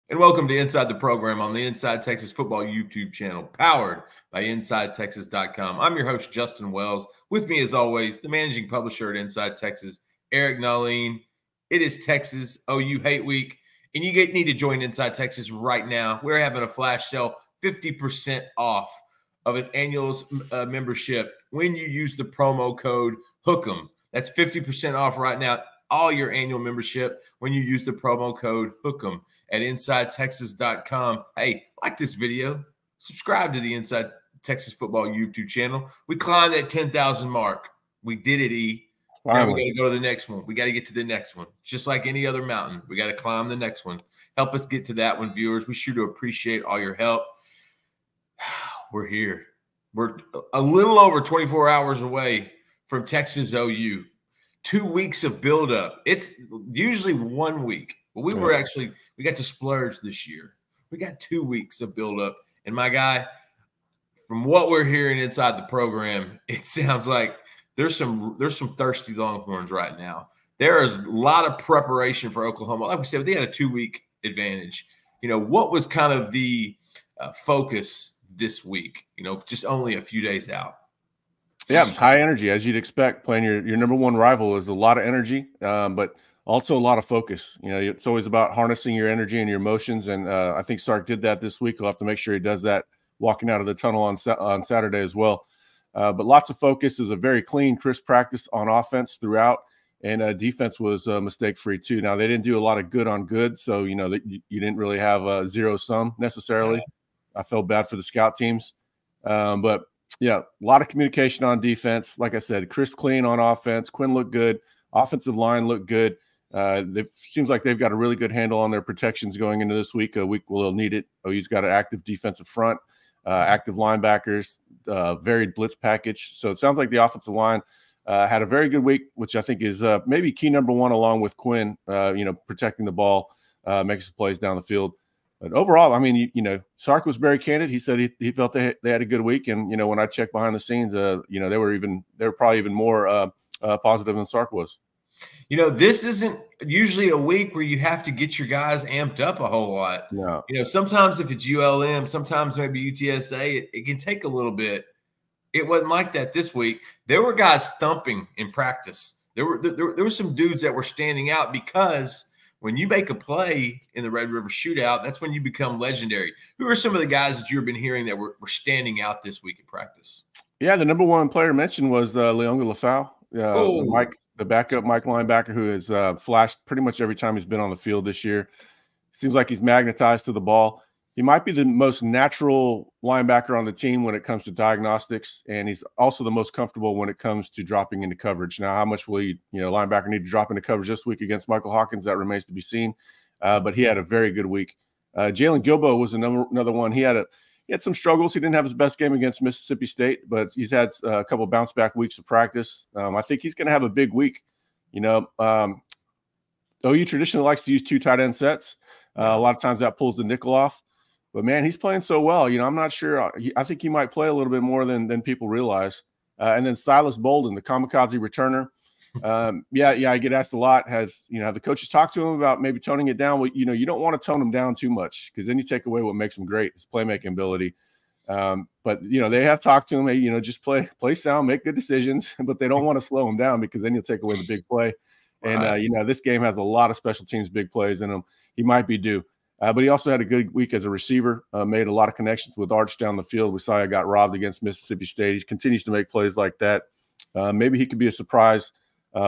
And welcome to Inside the Program on the Inside Texas Football YouTube channel, powered by InsideTexas.com. I'm your host, Justin Wells. With me, as always, the managing publisher at Inside Texas, Eric Nalin. It is Texas OU Hate Week, and you need to join Inside Texas right now. We're having a flash sale, 50% off of an annual membership when you use the promo code HOOK'em. That's 50% off right now. All your annual membership when you use the promo code HOOK'em at InsideTexas.com. Hey, like this video. Subscribe to the Inside Texas Football YouTube channel. We climbed that 10,000 mark. We did it, E. Now we got to go to the next one. We got to get to the next one. Just like any other mountain, we got to climb the next one. Help us get to that one, viewers. We sure do appreciate all your help. We're here. We're a little over 24 hours away from Texas OU. 2 weeks of buildup. It's usually 1 week, but we got to splurge this year. We got 2 weeks of buildup. And my guy, from what we're hearing inside the program, it sounds like there's some thirsty Longhorns right now. There is a lot of preparation for Oklahoma. Like we said, they had a 2 week advantage. You know, what was kind of the focus this week? You know, just only a few days out. Yeah, high energy, as you'd expect. Playing your number one rival is a lot of energy, but also a lot of focus. You know, it's always about harnessing your energy and your emotions, and I think Sark did that this week. He'll have to make sure he does that walking out of the tunnel on Saturday as well. But lots of focus. It was a very clean, crisp practice on offense throughout, and defense was mistake-free too. Now, they didn't do a lot of good on good, so, you know, you didn't really have a zero-sum necessarily. I felt bad for the scout teams, but – yeah, a lot of communication on defense. Like I said, crisp, clean on offense. Quinn looked good. Offensive line looked good. It seems like they've got a really good handle on their protections going into this week. A week will they'll need it. OU's got an active defensive front, active linebackers, varied blitz package. So it sounds like the offensive line had a very good week, which I think is maybe key number one, along with Quinn, protecting the ball, making some plays down the field. But overall, I mean, Sark was very candid. He said he felt they had a good week, and when I checked behind the scenes, they were probably even more positive than Sark was. You know, this isn't usually a week where you have to get your guys amped up a whole lot. No. You know, sometimes if it's ULM, sometimes maybe UTSA, it can take a little bit. It wasn't like that this week. There were guys thumping in practice. There were some dudes that were standing out because when you make a play in the Red River Shootout, that's when you become legendary. Who are some of the guys that you've been hearing that were standing out this week in practice? Yeah, the number one player mentioned was Leonga Lafau, the backup Mike linebacker, who has flashed pretty much every time he's been on the field this year. Seems like he's magnetized to the ball. He might be the most natural linebacker on the team when it comes to diagnostics, and he's also the most comfortable when it comes to dropping into coverage. Now, how much will linebacker need to drop into coverage this week against Michael Hawkins? That remains to be seen. But he had a very good week. Jalen Gilbo was another one. He had some struggles. He didn't have his best game against Mississippi State, but he's had a couple of bounce back weeks of practice. I think he's going to have a big week. OU traditionally likes to use 2 tight end sets. A lot of times that pulls the nickel off. But, man, he's playing so well. I'm not sure. I think he might play a little bit more than people realize. And then Silas Bolden, the kamikaze returner. I get asked a lot. Have the coaches talked to him about maybe toning it down? Well, you don't want to tone him down too much because then you take away what makes him great, his playmaking ability. But they have talked to him. Just play sound, make good decisions, but they don't want to slow him down because then you'll take away the big play. And, this game has a lot of special teams big plays in him. He might be due. But he also had a good week as a receiver, made a lot of connections with Arch down the field. We saw he got robbed against Mississippi State. He continues to make plays like that. Maybe he could be a surprise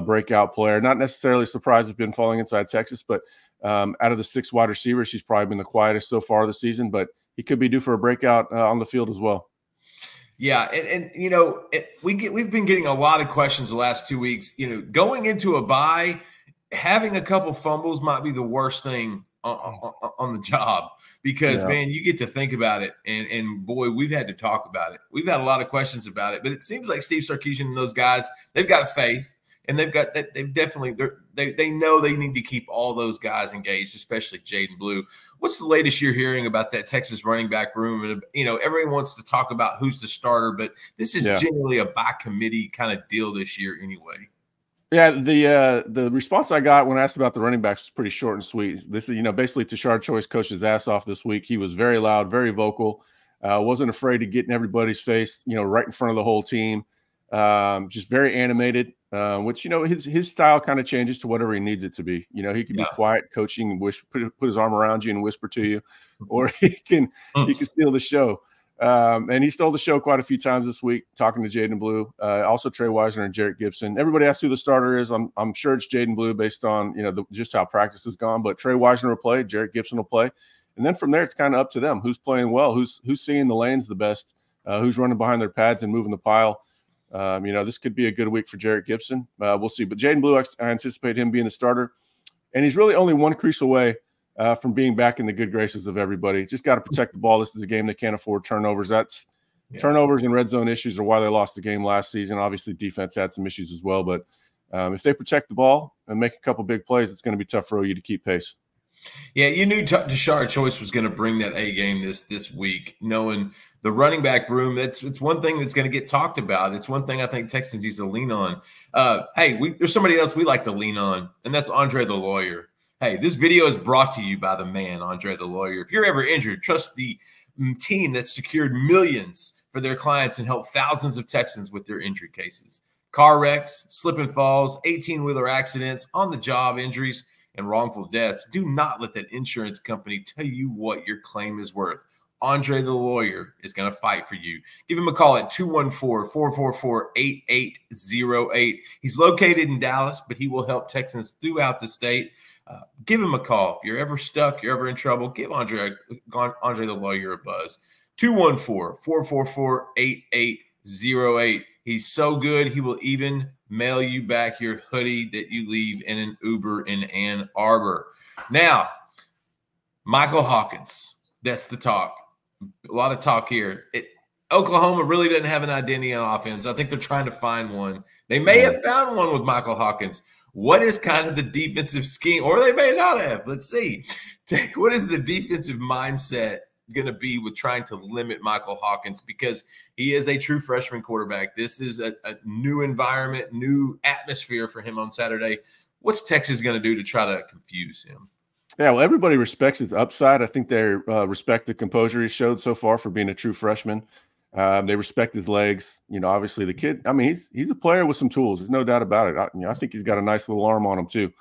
breakout player. Not necessarily surprised he's been falling inside Texas, but out of the 6 wide receivers, he's probably been the quietest so far this season. But he could be due for a breakout on the field as well. Yeah, and we've been getting a lot of questions the last 2 weeks. Going into a bye, having a couple fumbles might be the worst thing on the job because, man, you get to think about it. And boy, we've had to talk about it. We've had a lot of questions about it, but it seems like Steve Sarkisian and those guys, they've got faith and they know they need to keep all those guys engaged, especially Jaden Blue. What's the latest you're hearing about that Texas running back room? And, everyone wants to talk about who's the starter, but this is generally a by committee kind of deal this year anyway. Yeah, the response I got when asked about the running backs was pretty short and sweet. This is, basically Tashard Choice coached his ass off this week. He was very loud, very vocal, wasn't afraid to get in everybody's face, right in front of the whole team. Just very animated, which, his style kind of changes to whatever he needs it to be. He can be quiet, coaching, and put his arm around you and whisper to you, or he can steal the show. And he stole the show quite a few times this week, talking to Jaden Blue, also Trey Wisner and Jarrett Gibson. Everybody asks who the starter is. I'm sure it's Jaden Blue based on just how practice has gone. But Trey Wisner will play, Jarrett Gibson will play, and then from there it's kind of up to them who's playing well, who's seeing the lanes the best, who's running behind their pads and moving the pile. This could be a good week for Jarrett Gibson. We'll see. But Jaden Blue, I anticipate him being the starter, and he's really only one crease away from being back in the good graces of everybody. Just got to protect the ball. This is a game they can't afford turnovers. Turnovers and red zone issues are why they lost the game last season. Obviously, defense had some issues as well. But if they protect the ball and make a couple big plays, it's going to be tough for OU to keep pace. Yeah, you knew Tashard Choice was going to bring that A game this week, knowing the running back room. It's one thing that's going to get talked about. It's one thing I think Texans used to lean on. There's somebody else we like to lean on, and that's Andre the Lawyer. Hey, this video is brought to you by the man, Andre the Lawyer. If you're ever injured, trust the team that's secured millions for their clients and helped thousands of Texans with their injury cases. Car wrecks, slip and falls, 18-wheeler accidents, on-the-job injuries, and wrongful deaths. Do not let that insurance company tell you what your claim is worth. Andre the Lawyer is going to fight for you. Give him a call at 214-444-8808. He's located in Dallas, but he will help Texans throughout the state. Give him a call. If you're ever stuck, you're ever in trouble, give Andre the Lawyer a buzz. 214-444-8808. He's so good, he will even mail you back your hoodie that you leave in an Uber in Ann Arbor. Now, Michael Hawkins, that's the talk. A lot of talk here. Oklahoma really doesn't have an identity on offense. I think they're trying to find one. They may have found one with Michael Hawkins. What is kind of the defensive scheme? Or they may not have. Let's see. What is the defensive mindset going to be with trying to limit Michael Hawkins? Because he is a true freshman quarterback. This is a new environment, new atmosphere for him on Saturday. What's Texas going to do to try to confuse him? Yeah, well, everybody respects his upside. I think they respect the composure he showed so far for being a true freshman. They respect his legs. Obviously the kid, he's a player with some tools. There's no doubt about it. I think he's got a nice little arm on him too.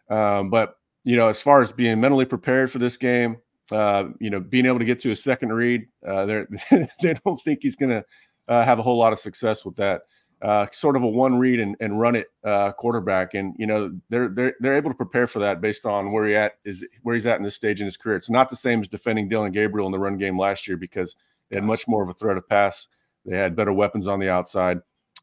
But as far as being mentally prepared for this game, being able to get to a second read, they don't think he's going to have a whole lot of success with that. Sort of a one read and run it quarterback. And, they're able to prepare for that based on where he's at in this stage in his career. It's not the same as defending Dylan Gabriel in the run game last year because they had much more of a threat of pass. They had better weapons on the outside.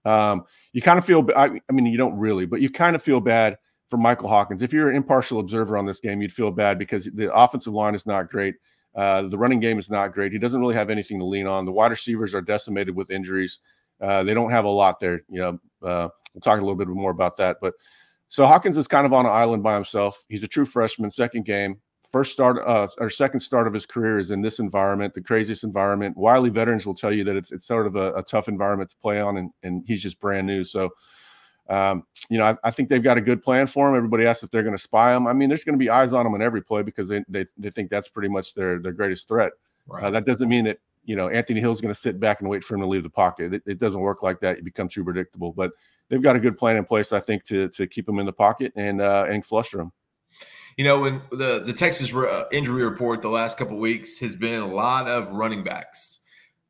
You kind of feel – you don't really, but you kind of feel bad for Michael Hawkins. If you're an impartial observer on this game, you'd feel bad because the offensive line is not great. The running game is not great. He doesn't really have anything to lean on. The wide receivers are decimated with injuries. They don't have a lot there. We'll talk a little bit more about that. But so Hawkins is kind of on an island by himself. He's a true freshman, second game. Second start of his career is in this environment, the craziest environment. Wily veterans will tell you that it's sort of a tough environment to play on, and he's just brand new. So, I think they've got a good plan for him. Everybody asks if they're going to spy him. There's going to be eyes on him on every play because they think that's pretty much their greatest threat. Right. That doesn't mean that Anthony Hill's going to sit back and wait for him to leave the pocket. It doesn't work like that. You become too predictable. But they've got a good plan in place, I think, to keep him in the pocket and fluster him. When the Texas injury report the last couple of weeks has been a lot of running backs.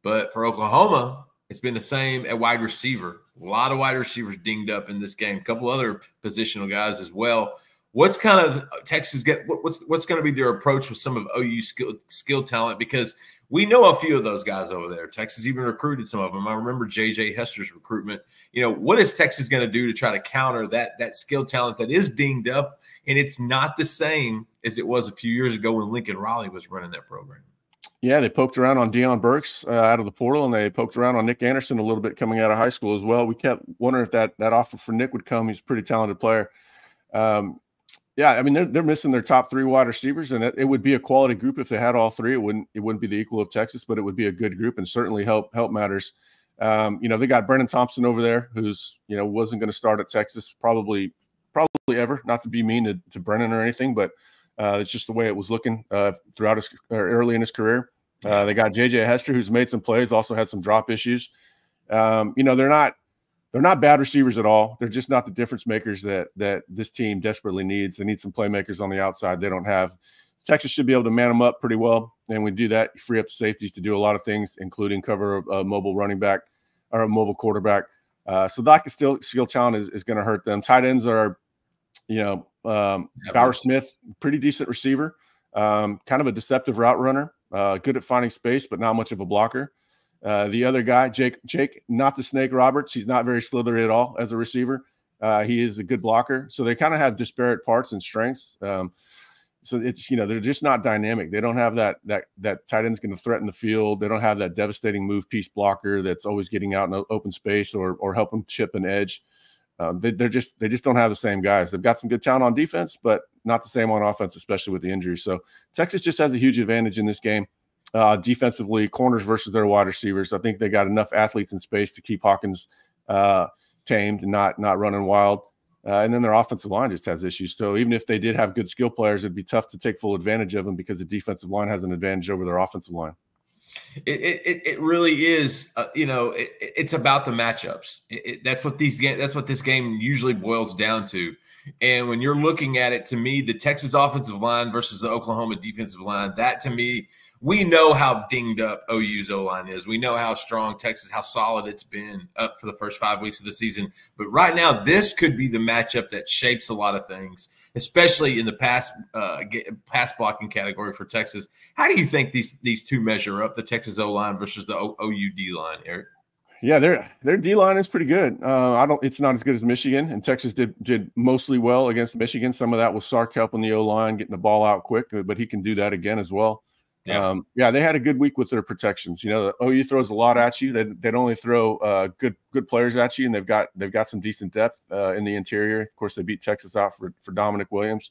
But for Oklahoma, it's been the same at wide receiver. A lot of wide receivers dinged up in this game. A couple other positional guys as well. What's kind of Texas what's going to be their approach with some of OU skill talent? Because we know a few of those guys over there. Texas even recruited some of them. I remember J.J. Hester's recruitment. What is Texas going to do to try to counter that skill talent that is dinged up? And it's not the same as it was a few years ago when Lincoln Riley was running that program. Yeah, they poked around on Deion Burks out of the portal, and they poked around on Nick Anderson a little bit coming out of high school as well. We kept wondering if that offer for Nick would come. He's a pretty talented player. They're missing their top three wide receivers, and it would be a quality group if they had all three. It wouldn't be the equal of Texas, but it would be a good group and certainly help matters. They got Brennan Thompson over there, who's wasn't going to start at Texas probably ever. Not to be mean to Brennan or anything, but it's just the way it was looking throughout his early in his career. They got JJ Hester, who's made some plays, also had some drop issues. They're not bad receivers at all. They're just not the difference makers that this team desperately needs. They need some playmakers on the outside they don't have. Texas should be able to man them up pretty well, and we do that, you free up the safeties to do a lot of things, including cover a mobile running back or a mobile quarterback. So lack of skill talent is going to hurt them. Tight ends are, Bauer Smith, pretty decent receiver, kind of a deceptive route runner, good at finding space, but not much of a blocker. The other guy, Jake, not the Snake Roberts. He's not very slithery at all as a receiver. He is a good blocker. So they kind of have disparate parts and strengths. So it's, they're just not dynamic. They don't have that tight end's going to threaten the field. They don't have that devastating move piece blocker that's always getting out in open space or help them chip an edge. They just don't have the same guys. They've got some good talent on defense, but not the same on offense, especially with the injuries. So Texas just has a huge advantage in this game. Defensively, corners versus their wide receivers. I think they got enough athletes in space to keep Hawkins tamed and not running wild. And then their offensive line just has issues. So even if they did have good skill players, it'd be tough to take full advantage of them because the defensive line has an advantage over their offensive line. It really is. It's about the matchups. That's what this game usually boils down to. And when you're looking at it, to me, the Texas offensive line versus the Oklahoma defensive line, that to me, we know how dinged up OU's O-line is. We know how strong Texas, how solid it's been up for the first 5 weeks of the season. But right now, this could be the matchup that shapes a lot of things, especially in the pass blocking category for Texas. How do you think these two measure up, the Texas O-line versus the OU D-line, Eric? Yeah, their D-line is pretty good. It's not as good as Michigan, and Texas did mostly well against Michigan. Some of that was Sark helping the O-line, getting the ball out quick, but he can do that again as well. Yeah. They had a good week with their protections. The OU throws a lot at you. They'd only throw good players at you, and they've got some decent depth in the interior. Of course, they beat Texas out for Dominic Williams.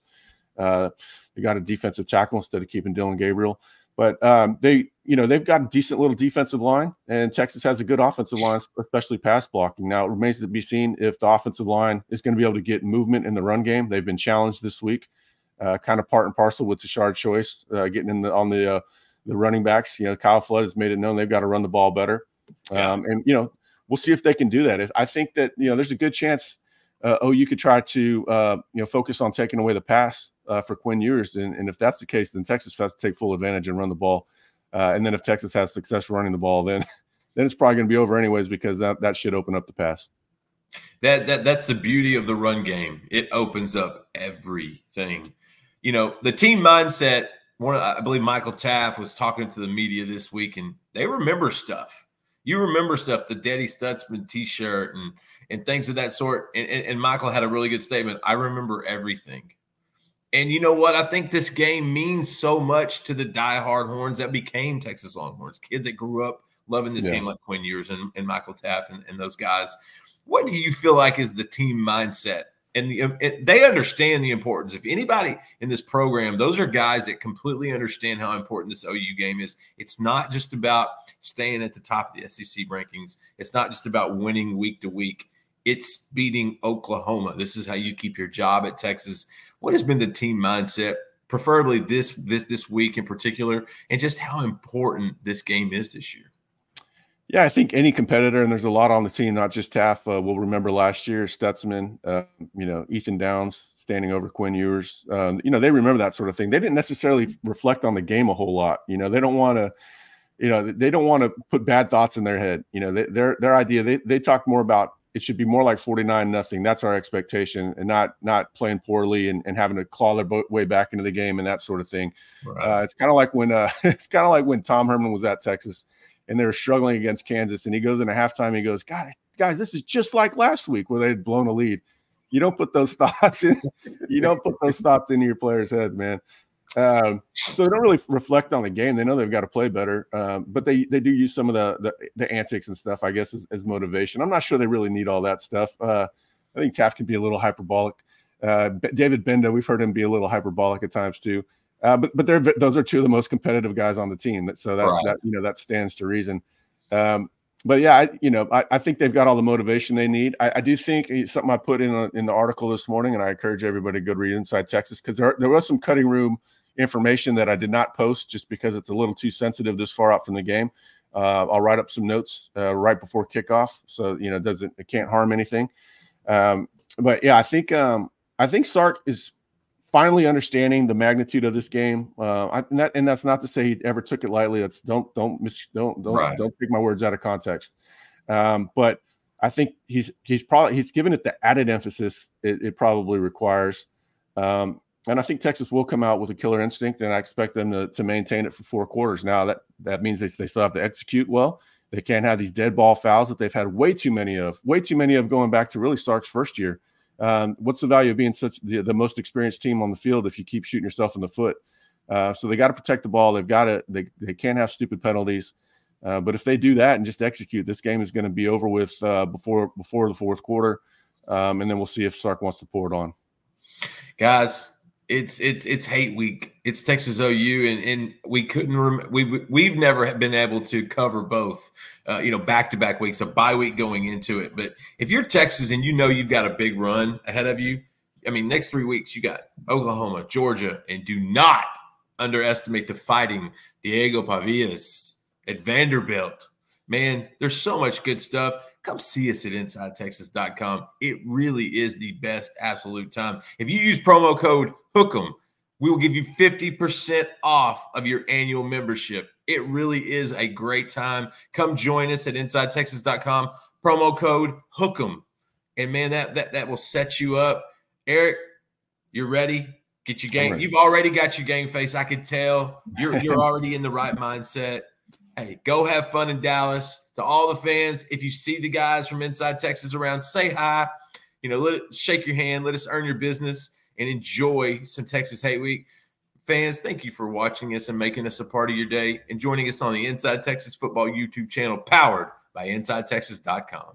They got a defensive tackle instead of keeping Dylan Gabriel. But they've got a decent little defensive line, and Texas has a good offensive line, especially pass blocking. Now, it remains to be seen if the offensive line is going to be able to get movement in the run game. They've been challenged this week. Kind of part and parcel with Tashard Choice getting on the running backs. Kyle Flood has made it known they've got to run the ball better. And we'll see if they can do that. I think that there's a good chance OU could try to focus on taking away the pass for Quinn Ewers, and if that's the case, then Texas has to take full advantage and run the ball. And then if Texas has success running the ball, then it's probably going to be over anyways because that should open up the pass. That's the beauty of the run game. It opens up everything. The team mindset, I believe Michael Taft was talking to the media this week, and they remember stuff. You remember stuff, the Daddy Stutzman T-shirt and things of that sort. And Michael had a really good statement. I remember everything. And you know what? I think this game means so much to the diehard Horns that became Texas Longhorns, kids that grew up loving this game like Quinn Ewers and Michael Taft and those guys. What do you feel like is the team mindset? And they understand the importance. If anybody in this program, those are guys that completely understand how important this OU game is. It's not just about staying at the top of the SEC rankings. It's not just about winning week to week. It's beating Oklahoma. This is how you keep your job at Texas. What has been the team mindset, preferably this week in particular, and just how important this game is this year? Yeah, I think any competitor, and there's a lot on the team, not just Taft, will remember last year, Stutzman, Ethan Downs standing over Quinn Ewers. They remember that sort of thing. They didn't necessarily reflect on the game a whole lot. They don't want to put bad thoughts in their head. Their idea, they talk more about it should be more like 49-0. That's our expectation, and not playing poorly and having to claw their way back into the game and that sort of thing. Right. It's kind of like when Tom Herman was at Texas and they were struggling against Kansas, and he goes into halftime, he goes, "God, guys, this is just like last week where they had blown a lead." You don't put those thoughts in. You don't put those thoughts into your players' heads, man. So they don't really reflect on the game. They know they've got to play better, but they do use some of the antics and stuff, I guess, as motivation. I'm not sure they really need all that stuff. I think Taft can be a little hyperbolic. David Benda, we've heard him be a little hyperbolic at times too. But those are two of the most competitive guys on the team. So that stands to reason. but yeah, I think they've got all the motivation they need. I do think something I put in the article this morning, and I encourage everybody to go read Inside Texas, because there was some cutting room information that I did not post just because it's a little too sensitive this far out from the game. I'll write up some notes right before kickoff, so it can't harm anything. But yeah, I think Sark is finally understanding the magnitude of this game. And that's not to say he ever took it lightly. That's don't take my words out of context. But I think he's given it the added emphasis it probably requires. And I think Texas will come out with a killer instinct, and I expect them to maintain it for 4 quarters. Now that means they still have to execute well. They can't have these dead ball fouls that they've had way too many of going back to really Sark's first year. What's the value of being such the most experienced team on the field if you keep shooting yourself in the foot? So they got to protect the ball. They can't have stupid penalties. But if they do that and just execute, this game is going to be over with before the fourth quarter, and then we'll see if Sark wants to pour it on. Guys, it's hate week. It's Texas OU, and we couldn't. We've never been able to cover both. Back-to-back weeks, a bye week going into it. But if you're Texas and you've got a big run ahead of you, I mean, next 3 weeks you got Oklahoma, Georgia, and do not underestimate the fighting Diego Pavillas at Vanderbilt. Man, there's so much good stuff. Come see us at InsideTexas.com. It really is the best absolute time. If you use promo code HOOK'em, we will give you 50% off of your annual membership. It really is a great time. Come join us at InsideTexas.com. Promo code HOOK'em. And, man, that will set you up. Eric, you're ready? Get your game. You've already got your game face. I can tell. You're already in the right mindset. Hey, go have fun in Dallas. To all the fans, if you see the guys from Inside Texas around, say hi. Shake your hand. Let us earn your business and enjoy some Texas Hate Week. Fans, thank you for watching us and making us a part of your day and joining us on the Inside Texas Football YouTube channel, powered by InsideTexas.com.